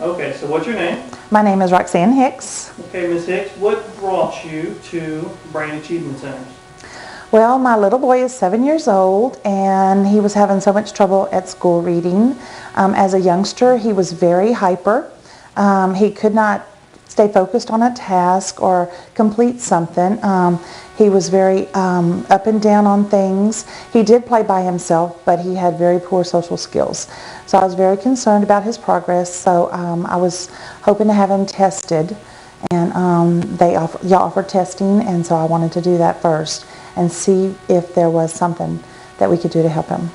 Okay, so what's your name? My name is Roxanne Hicks. Okay, Ms. Hicks, what brought you to Brain Achievement Centers? Well, my little boy is 7 years old, and he was having so much trouble at school reading. As a youngster, he was very hyper. He could not stay focused on a task or complete something. He was very up and down on things. He did play by himself, but he had very poor social skills. So I was very concerned about his progress, so I was hoping to have him tested. And y'all offered testing, and so I wanted to do that first and see if there was something that we could do to help him.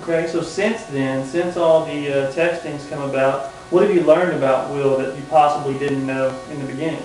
Okay, so since then, since all the testing's come about, what have you learned about Will that you possibly didn't know in the beginning?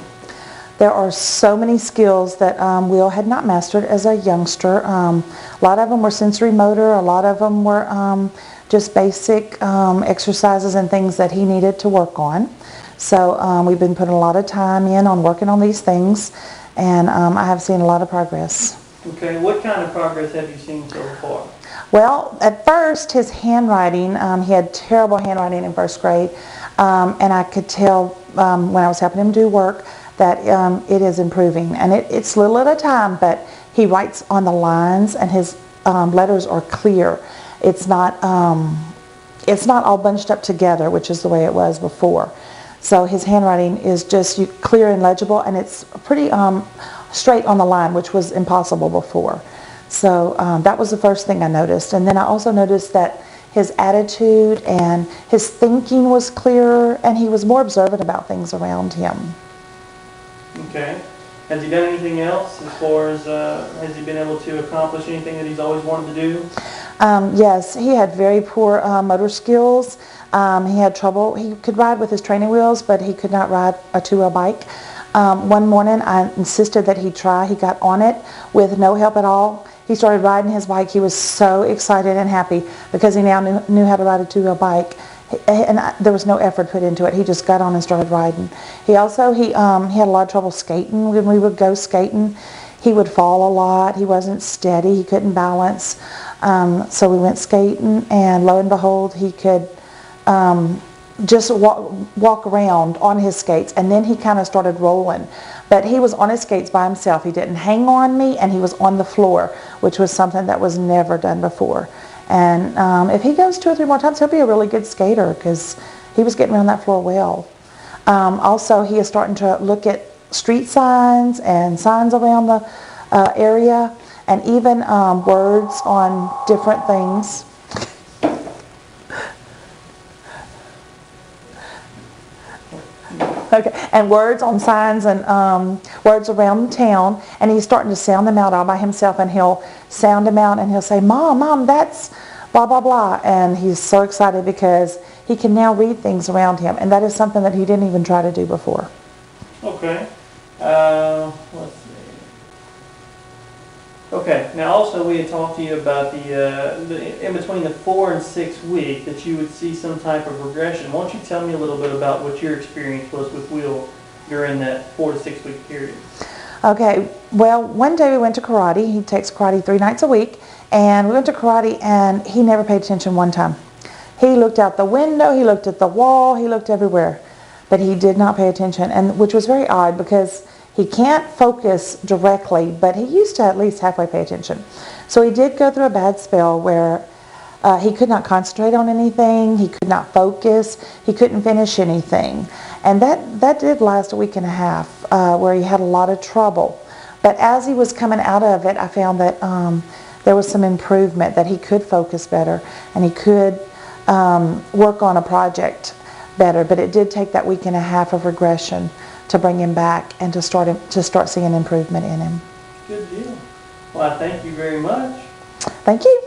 There are so many skills that Will had not mastered as a youngster. A lot of them were sensory motor, a lot of them were just basic exercises and things that he needed to work on. So we've been putting a lot of time in on working on these things, and I have seen a lot of progress. Okay, what kind of progress have you seen so far? Well, at first, his handwriting, he had terrible handwriting in first grade, and I could tell when I was helping him do work that it is improving. And it's little at a time, but he writes on the lines, and his letters are clear. It's not all bunched up together, which is the way it was before. So his handwriting is just clear and legible, and it's pretty straight on the line, which was impossible before. So that was the first thing I noticed. And then I also noticed that his attitude and his thinking was clearer, and he was more observant about things around him. Okay. Has he done anything else as far as, has he been able to accomplish anything that he's always wanted to do? Yes, he had very poor motor skills. He had trouble. He could ride with his training wheels, but he could not ride a two-wheel bike. One morning I insisted that he try. He got on it with no help at all. He started riding his bike. He was so excited and happy because he now knew how to ride a two-wheel bike. And there was no effort put into it. He just got on and started riding. He had a lot of trouble skating. When we would go skating, he would fall a lot. He wasn't steady. He couldn't balance. So we went skating, and lo and behold, he could just walk around on his skates, and then he kind of started rolling. But he was on his skates by himself. He didn't hang on me, and he was on the floor, which was something that was never done before. And if he goes 2 or 3 more times, he'll be a really good skater because he was getting around that floor well. Also, he is starting to look at street signs and signs around the area, and even words on different things. Okay, and words on signs and words around town, and he's starting to sound them out all by himself, and he'll sound them out and he'll say, Mom, that's blah, blah, blah. And he's so excited because he can now read things around him, and that is something that he didn't even try to do before. Okay. Let's see. Okay, now also we had talked to you about the in between the 4 and 6 week that you would see some type of regression. Why don't you tell me a little bit about what your experience was with Will during that 4 to 6 week period? Okay, well, one day we went to karate. He takes karate 3 nights a week, and we went to karate, and he never paid attention one time. He looked out the window, he looked at the wall, he looked everywhere, but he did not pay attention, and which was very odd because he can't focus directly, but he used to at least halfway pay attention. So he did go through a bad spell where he could not concentrate on anything, he could not focus, he couldn't finish anything. And that did last a week and a half where he had a lot of trouble. But as he was coming out of it, I found that there was some improvement, that he could focus better and he could work on a project better. But it did take that week and a half of regression to bring him back and to start seeing improvement in him. Good deal. Well, I thank you very much. Thank you.